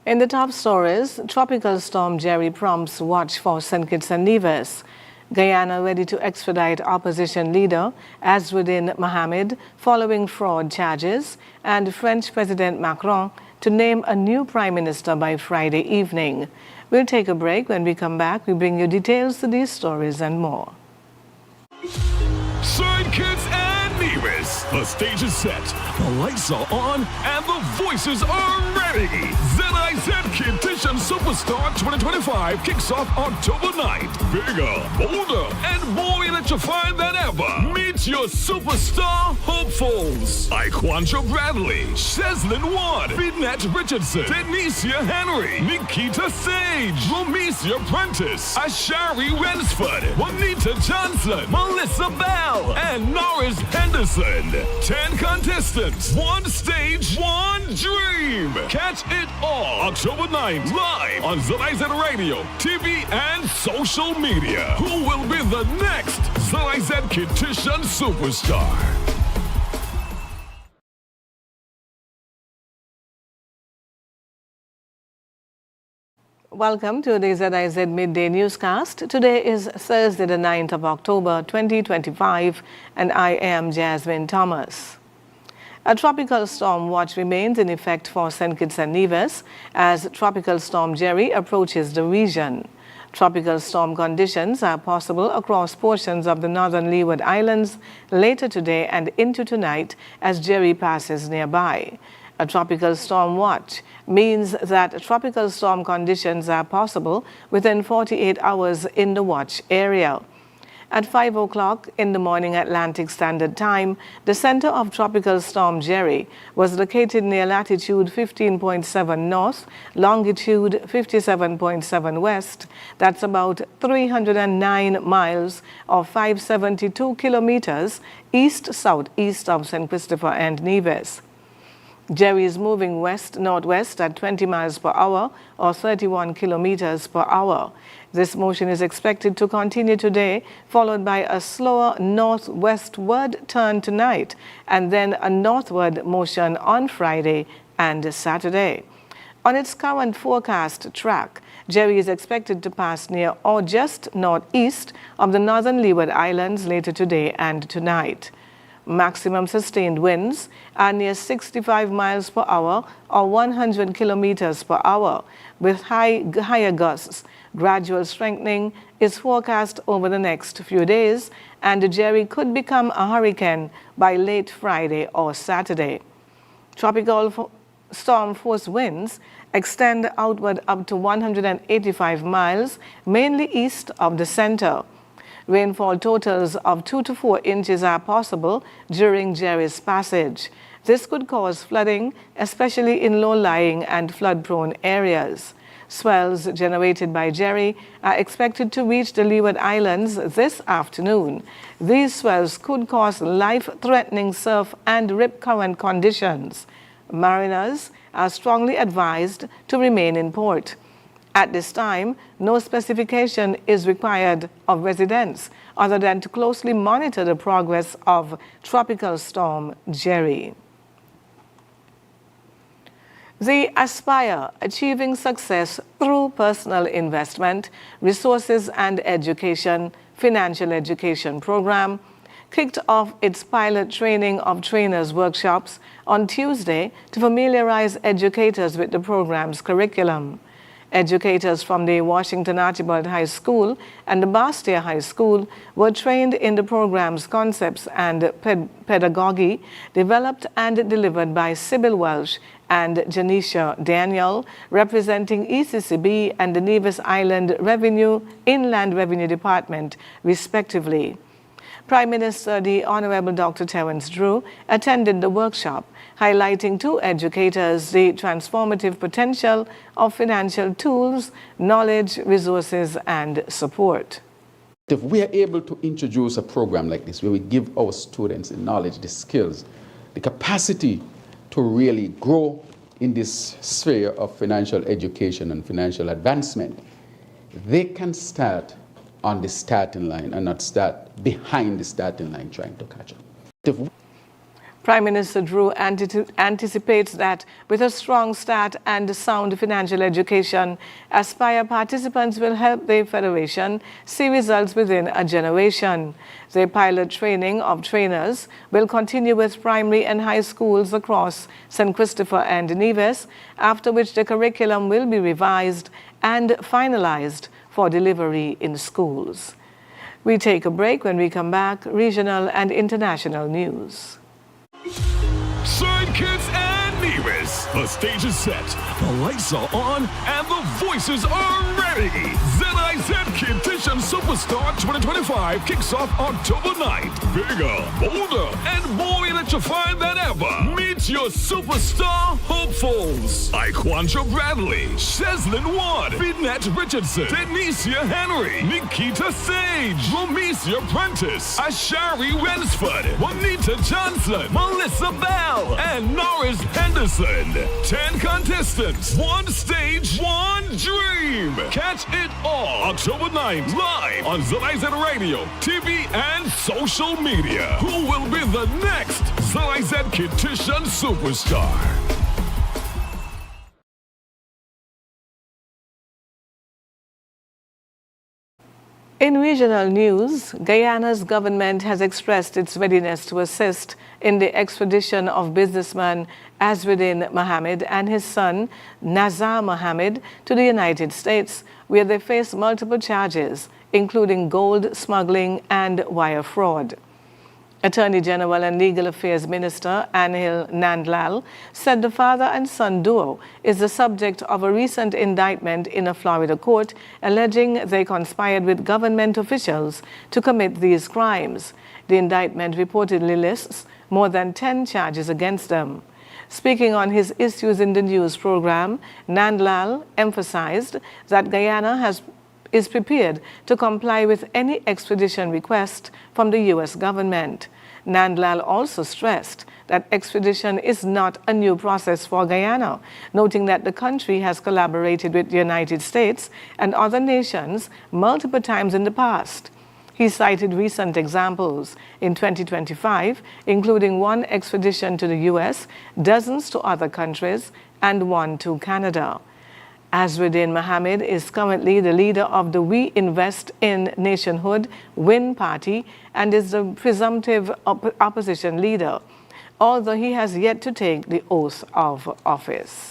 In the top stories, Tropical Storm Jerry prompts watch for St. Kitts and Nevis. Guyana ready to extradite opposition leader Azzuddin Mohamed following fraud charges, and French President Macron to name a new prime minister by Friday evening. We'll take a break. When we come back, we bring you details to these stories and more. St. Kitts and Nevis. The stage is set, the lights are on, and the voices are ready. ZIZ Kittition Superstar 2025 kicks off October 9th. Bigger, bolder, and more electrifying than ever. Meet your superstar hopefuls. Iquancho Bradley, Sheslin Ward, Vinette Richardson, Denicia Henry, Nikita Sage, Romesia Prentice, Ashari Rensford, Juanita Johnson, Melissa Bell, and Norris Henderson. 10 contestants, one stage, one dream. Catch it all October 9th, live on ZIZ Radio, TV, and social media. Who will be the next ZIZ Kittition Superstar? Welcome to the ZIZ Midday Newscast. Today is Thursday, the 9th of October, 2025, and I am Jasmine Thomas. A tropical storm watch remains in effect for St. Kitts and Nevis as Tropical Storm Jerry approaches the region. Tropical storm conditions are possible across portions of the northern Leeward Islands later today and into tonight as Jerry passes nearby. A tropical storm watch means that tropical storm conditions are possible within 48 hours in the watch area. At 5 o'clock in the morning Atlantic Standard Time, the center of Tropical Storm Jerry was located near latitude 15.7 north, longitude 57.7 west. That's about 309 miles or 572 kilometers east-southeast of St. Christopher and Nevis. Jerry is moving west-northwest at 20 miles per hour or 31 kilometers per hour. This motion is expected to continue today, followed by a slower northwestward turn tonight, and then a northward motion on Friday and Saturday. On its current forecast track, Jerry is expected to pass near or just northeast of the northern Leeward Islands later today and tonight. Maximum sustained winds are near 65 miles per hour or 100 kilometers per hour, with higher gusts. Gradual strengthening is forecast over the next few days, and Jerry could become a hurricane by late Friday or Saturday. Tropical storm force winds extend outward up to 185 miles, mainly east of the center. Rainfall totals of 2 to 4 inches are possible during Jerry's passage. This could cause flooding, especially in low-lying and flood-prone areas. Swells generated by Jerry are expected to reach the Leeward Islands this afternoon. These swells could cause life-threatening surf and rip current conditions. Mariners are strongly advised to remain in port. At this time, no specification is required of residents other than to closely monitor the progress of Tropical Storm Jerry. The Aspire Achieving Success Through Personal Investment, Resources and Education Financial Education program kicked off its pilot training of trainers workshops on Tuesday to familiarize educators with the program's curriculum. Educators from the Washington Archibald High School and the Bastia High School were trained in the program's concepts and pedagogy, developed and delivered by Sybil Welsh and Janisha Daniel, representing ECCB and the Nevis Island Inland Revenue Department, respectively. Prime Minister the Honorable Dr. Terence Drew attended the workshop, highlighting to educators the transformative potential of financial tools, knowledge, resources, and support. If we are able to introduce a program like this, where we give our students the knowledge, the skills, the capacity to really grow in this sphere of financial education and financial advancement, they can start on the starting line and not start behind the starting line trying to catch up. Prime Minister Drew anticipates that with a strong start and sound financial education, Aspire participants will help the Federation see results within a generation. The pilot training of trainers will continue with primary and high schools across St. Christopher and Nevis, after which the curriculum will be revised and finalized for delivery in schools. We take a break. When we come back, regional and international news. Sidekicks and Nevis. The stage is set, the lights are on, and the voices are ready. ZIZ Kid Superstar 2025 kicks off October 9th. Bigger, bolder, and more electrifying than ever. Meet your superstar hopefuls. Iquantra Bradley, Sheslin Ward, Vinette Richardson, Denicia Henry, Nikita Sage, Romesia Prentice, Ashari Wensford, Juanita Johnson, Melissa Bell, and Norris Henderson. 10 contestants, one stage, one dream. Catch it all October 9th, live on ZIZ Radio, TV, and social media. Who will be the next ZIZ Kitition Superstar? In regional news, Guyana's government has expressed its readiness to assist in the extradition of businessman Azruddin Mohammed and his son Nazar Mohammed to the United States, where they face multiple charges, including gold smuggling and wire fraud. Attorney General and Legal Affairs Minister Anil Nandlal said the father and son duo is the subject of a recent indictment in a Florida court alleging they conspired with government officials to commit these crimes. The indictment reportedly lists more than 10 charges against them. Speaking on his Issues in the News program, Nandlal emphasized that Guyana is prepared to comply with any extradition request from the U.S. government. Nandlal also stressed that extradition is not a new process for Guyana, noting that the country has collaborated with the United States and other nations multiple times in the past. He cited recent examples in 2025, including one extradition to the U.S., dozens to other countries, and one to Canada. Azruddin Mohammed is currently the leader of the We Invest in Nationhood WIN party and is the presumptive opposition leader, although he has yet to take the oath of office.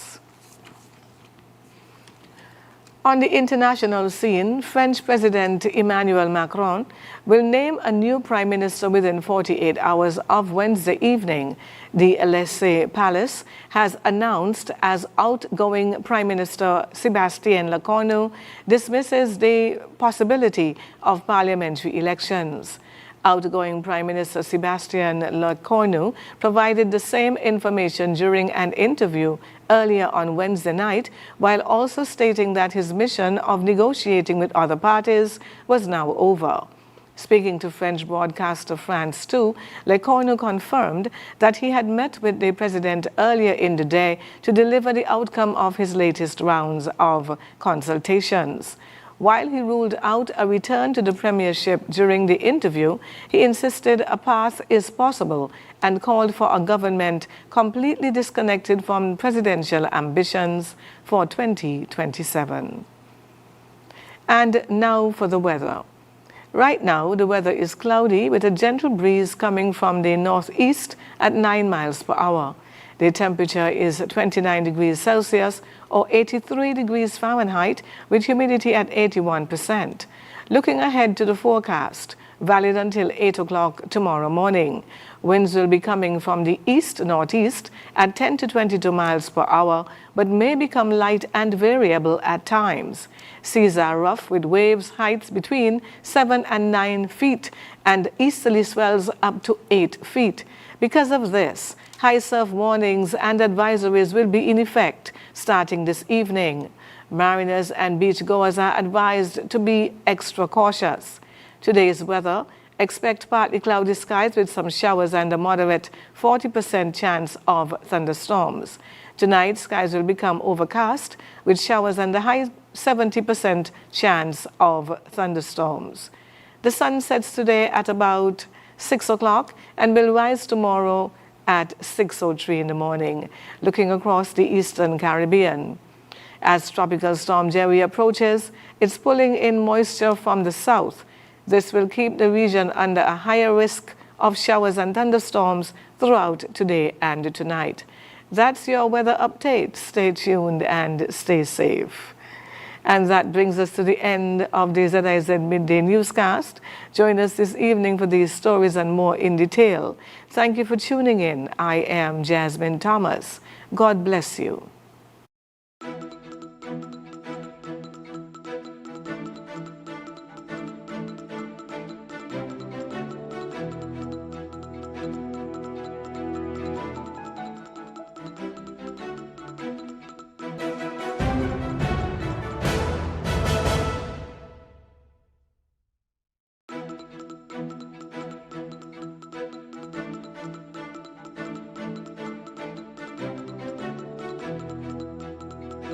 On the international scene, French President Emmanuel Macron will name a new prime minister within 48 hours of Wednesday evening. The Élysée Palace has announced as outgoing Prime Minister Sébastien Lecornu dismisses the possibility of parliamentary elections. Outgoing Prime Minister Sébastien Lecornu provided the same information during an interview earlier on Wednesday night, while also stating that his mission of negotiating with other parties was now over. Speaking to French broadcaster France 2, Lecornu confirmed that he had met with the president earlier in the day to deliver the outcome of his latest rounds of consultations. While he ruled out a return to the premiership during the interview, he insisted a path is possible and called for a government completely disconnected from presidential ambitions for 2027. And now for the weather. Right now, the weather is cloudy with a gentle breeze coming from the northeast at 9 miles per hour. The temperature is 29 degrees Celsius or 83 degrees Fahrenheit with humidity at 81%. Looking ahead to the forecast, valid until 8 o'clock tomorrow morning. Winds will be coming from the east-northeast at 10 to 22 miles per hour, but may become light and variable at times. Seas are rough with waves heights between 7 and 9 feet and easterly swells up to 8 feet. Because of this, high surf warnings and advisories will be in effect starting this evening. Mariners and beachgoers are advised to be extra cautious. Today's weather: expect partly cloudy skies with some showers and a moderate 40% chance of thunderstorms. Tonight, skies will become overcast with showers and a high 70% chance of thunderstorms. The sun sets today at about 6 o'clock and will rise tomorrow at 6:03 in the morning, looking across the eastern Caribbean. As Tropical Storm Jerry approaches, it's pulling in moisture from the south. This will keep the region under a higher risk of showers and thunderstorms throughout today and tonight. That's your weather update. Stay tuned and stay safe. And that brings us to the end of the ZIZ Midday Newscast. Join us this evening for these stories and more in detail. Thank you for tuning in. I am Jasmine Thomas. God bless you.